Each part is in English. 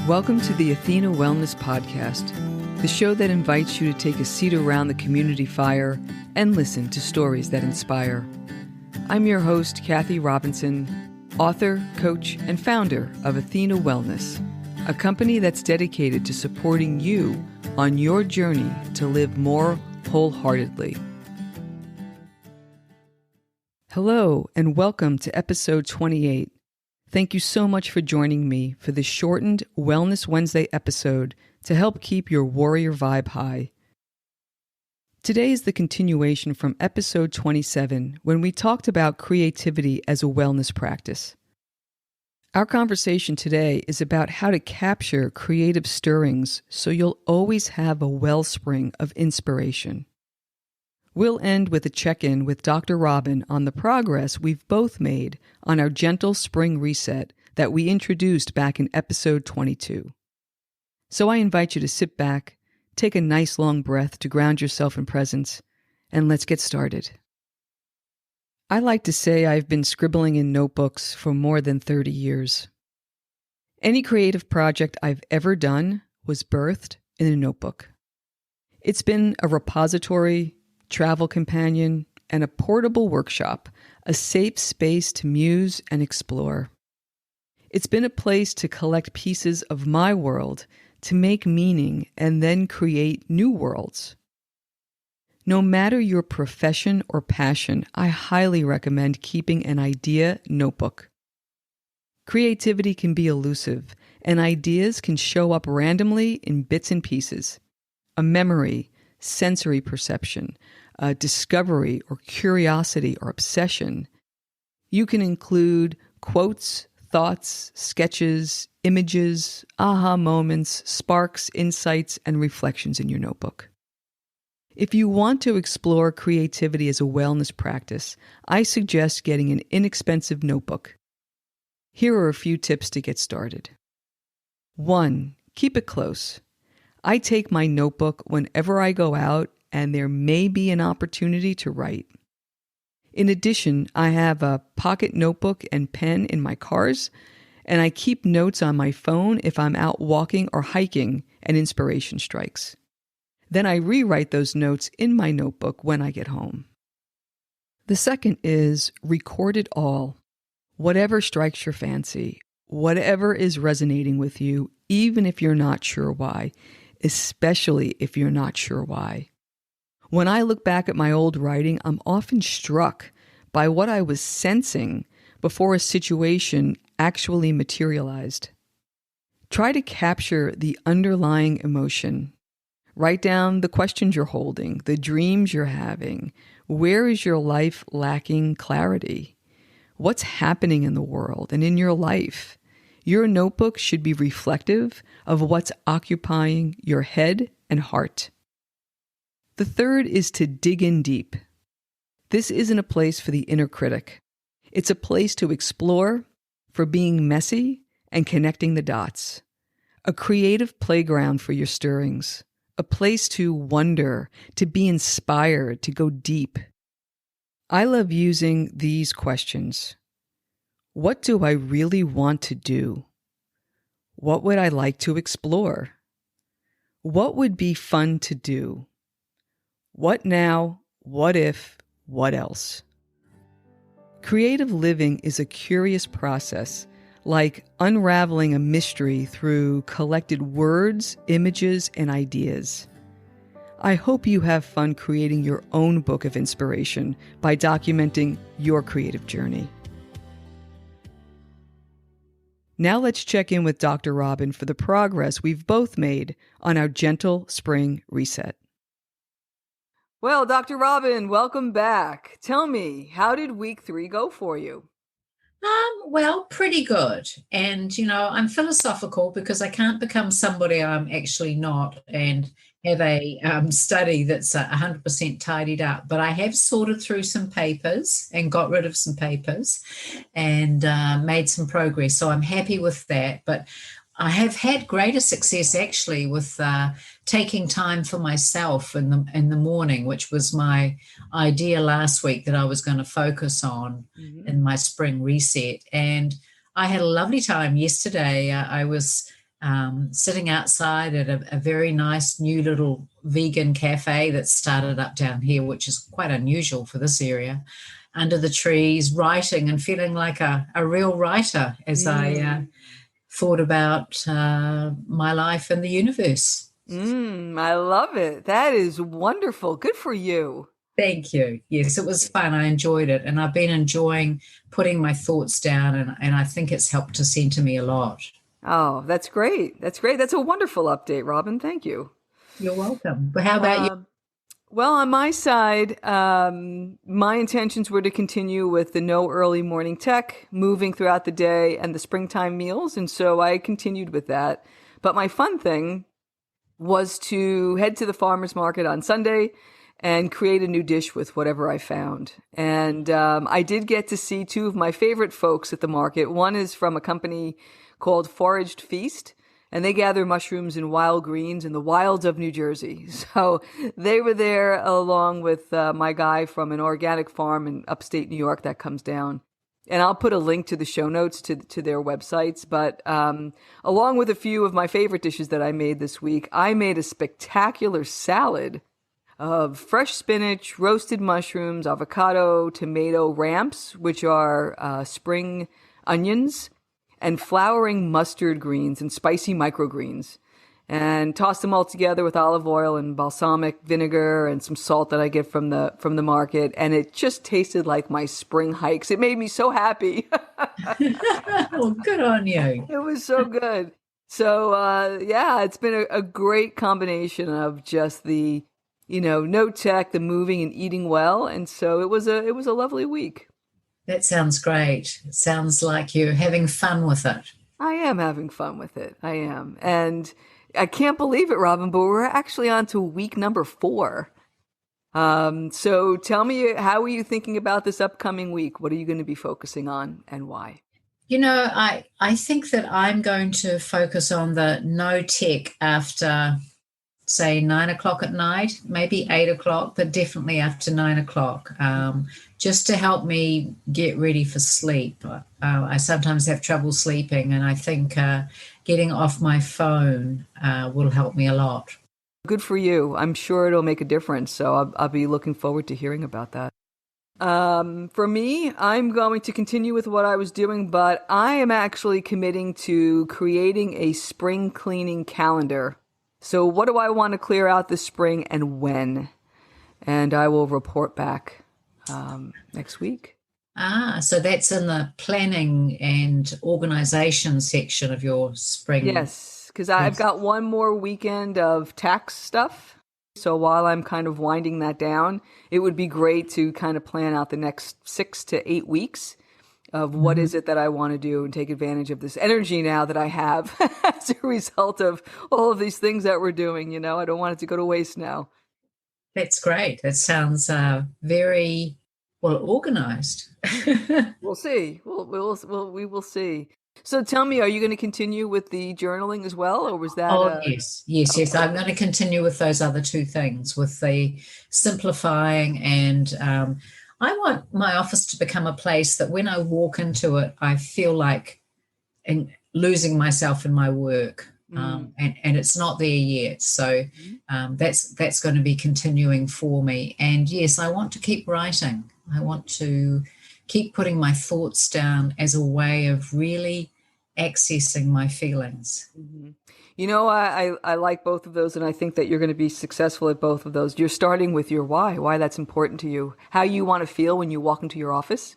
Welcome to the Athena Wellness Podcast, the show that invites you to take a seat around the community fire and listen to stories that inspire. I'm your host, Kathy Robinson, author, coach, and founder of Athena Wellness, a company that's dedicated to supporting you on your journey to live more wholeheartedly. Hello, and welcome to episode 28. Thank you so much for joining me for this shortened Wellness Wednesday episode to help keep your warrior vibe high. Today is the continuation from episode 27 when we talked about creativity as a wellness practice. Our conversation today is about how to capture creative stirrings so you'll always have a wellspring of inspiration. We'll end with a check-in with Dr. Robyn on the progress we've both made on our gentle spring reset that we introduced back in episode 22. So I invite you to sit back, take a nice long breath to ground yourself in presence, and let's get started. I like to say I've been scribbling in notebooks for more than 30 years. Any creative project I've ever done was birthed in a notebook. It's been a repository, travel companion, and a portable workshop, a safe space to muse and explore. It's been a place to collect pieces of my world, to make meaning, and then create new worlds. No matter your profession or passion, I highly recommend keeping an idea notebook. Creativity can be elusive, and ideas can show up randomly in bits and pieces. A memory, sensory perception, a discovery or curiosity or obsession. You can include quotes, thoughts, sketches, images, aha moments, sparks, insights, and reflections in your notebook. If you want to explore creativity as a wellness practice, I suggest getting an inexpensive notebook. Here are a few tips to get started. 1. Keep it close. I take my notebook whenever I go out and there may be an opportunity to write. In addition, I have a pocket notebook and pen in my cars, and I keep notes on my phone if I'm out walking or hiking and inspiration strikes. Then I rewrite those notes in my notebook when I get home. The second is record it all. Whatever strikes your fancy, whatever is resonating with you, even if you're not sure why, especially if you're not sure why. When I look back at my old writing, I'm often struck by what I was sensing before a situation actually materialized. Try to capture the underlying emotion. Write down the questions you're holding, the dreams you're having. Where is your life lacking clarity? What's happening in the world and in your life? Your notebook should be reflective of what's occupying your head and heart. The third is to dig in deep. This isn't a place for the inner critic. It's a place to explore, for being messy and connecting the dots. A creative playground for your stirrings. A place to wonder, to be inspired, to go deep. I love using these questions. What do I really want to do? What would I like to explore? What would be fun to do? What now? What if? What else? Creative living is a curious process, like unraveling a mystery through collected words, images, and ideas. I hope you have fun creating your own book of inspiration by documenting your creative journey. Now let's check in with Dr. Robyn for the progress we've both made on our gentle spring reset. Well, Dr. Robyn, welcome back. Tell me, how did week 3 go for you? Well, pretty good. And, I'm philosophical because I can't become somebody I'm actually not and have a study that's 100% tidied up. But I have sorted through some papers and got rid of some papers and made some progress. So I'm happy with that. But I have had greater success actually with taking time for myself in the morning, which was my idea last week that I was going to focus on in my spring reset. And I had a lovely time yesterday. I was sitting outside at a very nice new little vegan cafe that started up down here, which is quite unusual for this area, under the trees, writing and feeling like a real writer as I thought about my life and the universe. I love it. That is wonderful. Good for you. Thank you. Yes, it was fun. I enjoyed it. And I've been enjoying putting my thoughts down, and I think it's helped to center me a lot. Oh, that's great. That's great. That's a wonderful update, Robyn. Thank you. You're welcome. But how about you? Well, on my side, my intentions were to continue with the no early morning tech, moving throughout the day, and the springtime meals. And so I continued with that. But my fun thing was to head to the farmer's market on Sunday and create a new dish with whatever I found. And I did get to see two of my favorite folks at the market. One is from a company called Foraged Feast, and they gather mushrooms and wild greens in the wilds of New Jersey. So they were there along with my guy from an organic farm in upstate New York that comes down. And I'll put a link to the show notes to their websites. But along with a few of my favorite dishes that I made this week, I made a spectacular salad of fresh spinach, roasted mushrooms, avocado, tomato ramps, which are spring onions, and flowering mustard greens and spicy microgreens, and tossed them all together with olive oil and balsamic vinegar and some salt that I get from the market. And it just tasted like my spring hikes. It made me so happy. Well, good on you. It was so good. So, yeah, it's been a great combination of just the, no tech, the moving and eating well. And so it was a lovely week. That sounds great. It sounds like you're having fun with it. I am having fun with it. I am. And I can't believe it, Robyn, but we're actually on to week number 4. So tell me, how are you thinking about this upcoming week? What are you going to be focusing on and why? I think that I'm going to focus on the no tech after, say, 9 o'clock at night, maybe 8 o'clock, but definitely after 9 o'clock, just to help me get ready for sleep. I sometimes have trouble sleeping, and I think getting off my phone will help me a lot. Good for you. I'm sure it'll make a difference. So I'll be looking forward to hearing about that. For me, I'm going to continue with what I was doing, but I am actually committing to creating a spring cleaning calendar. So what do I want to clear out this spring and when? And I will report back next week. So that's in the planning and organization section of your spring. Yes, because I've got one more weekend of tax stuff. So while I'm kind of winding that down, it would be great to kind of plan out the next 6 to 8 weeks of what is it that I want to do and take advantage of this energy now that I have as a result of all of these things that we're doing. I don't want it to go to waste now. That's great. That sounds very well organized. We'll see. We will see. So tell me, are you going to continue with the journaling as well, or was that? Oh, yes. I'm going to continue with those other 2 things, with the simplifying, and I want my office to become a place that when I walk into it, I feel like losing myself in my work, and it's not there yet. So that's going to be continuing for me. And yes, I want to keep writing. I want to keep putting my thoughts down as a way of really accessing my feelings. I like both of those, and I think that you're going to be successful at both of those. You're starting with your why that's important to you, how you want to feel when you walk into your office,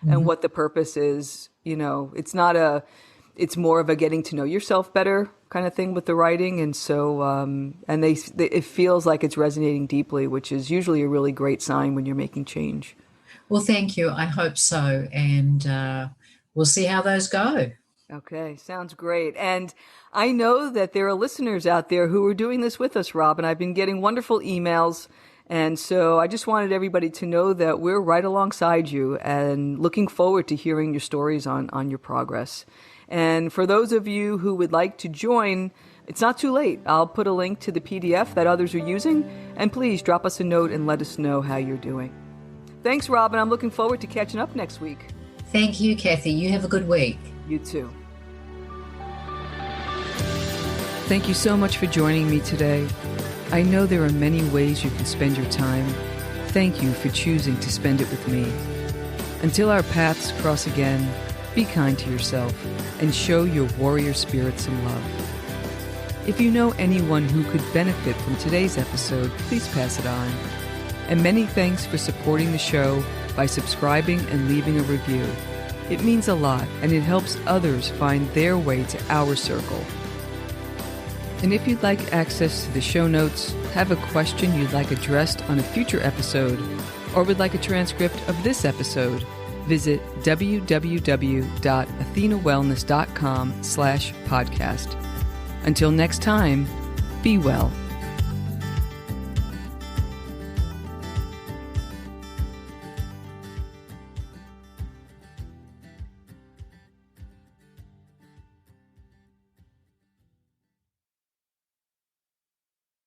and what the purpose is. It's more of a getting to know yourself better kind of thing with the writing. And so, it feels like it's resonating deeply, which is usually a really great sign when you're making change. Well, thank you. I hope so. And we'll see how those go. Okay, sounds great. And I know that there are listeners out there who are doing this with us, Robyn. I've been getting wonderful emails. And so I just wanted everybody to know that we're right alongside you and looking forward to hearing your stories on your progress. And for those of you who would like to join, it's not too late. I'll put a link to the PDF that others are using. And please drop us a note and let us know how you're doing. Thanks, Robyn. I'm looking forward to catching up next week. Thank you, Kathy. You have a good week. You too. Thank you so much for joining me today. I know there are many ways you can spend your time. Thank you for choosing to spend it with me. Until our paths cross again, be kind to yourself and show your warrior spirit some love. If you know anyone who could benefit from today's episode, please pass it on. And many thanks for supporting the show by subscribing and leaving a review. It means a lot, and it helps others find their way to our circle. And if you'd like access to the show notes, have a question you'd like addressed on a future episode, or would like a transcript of this episode, visit www.athenawellness.com/podcast. Until next time, be well.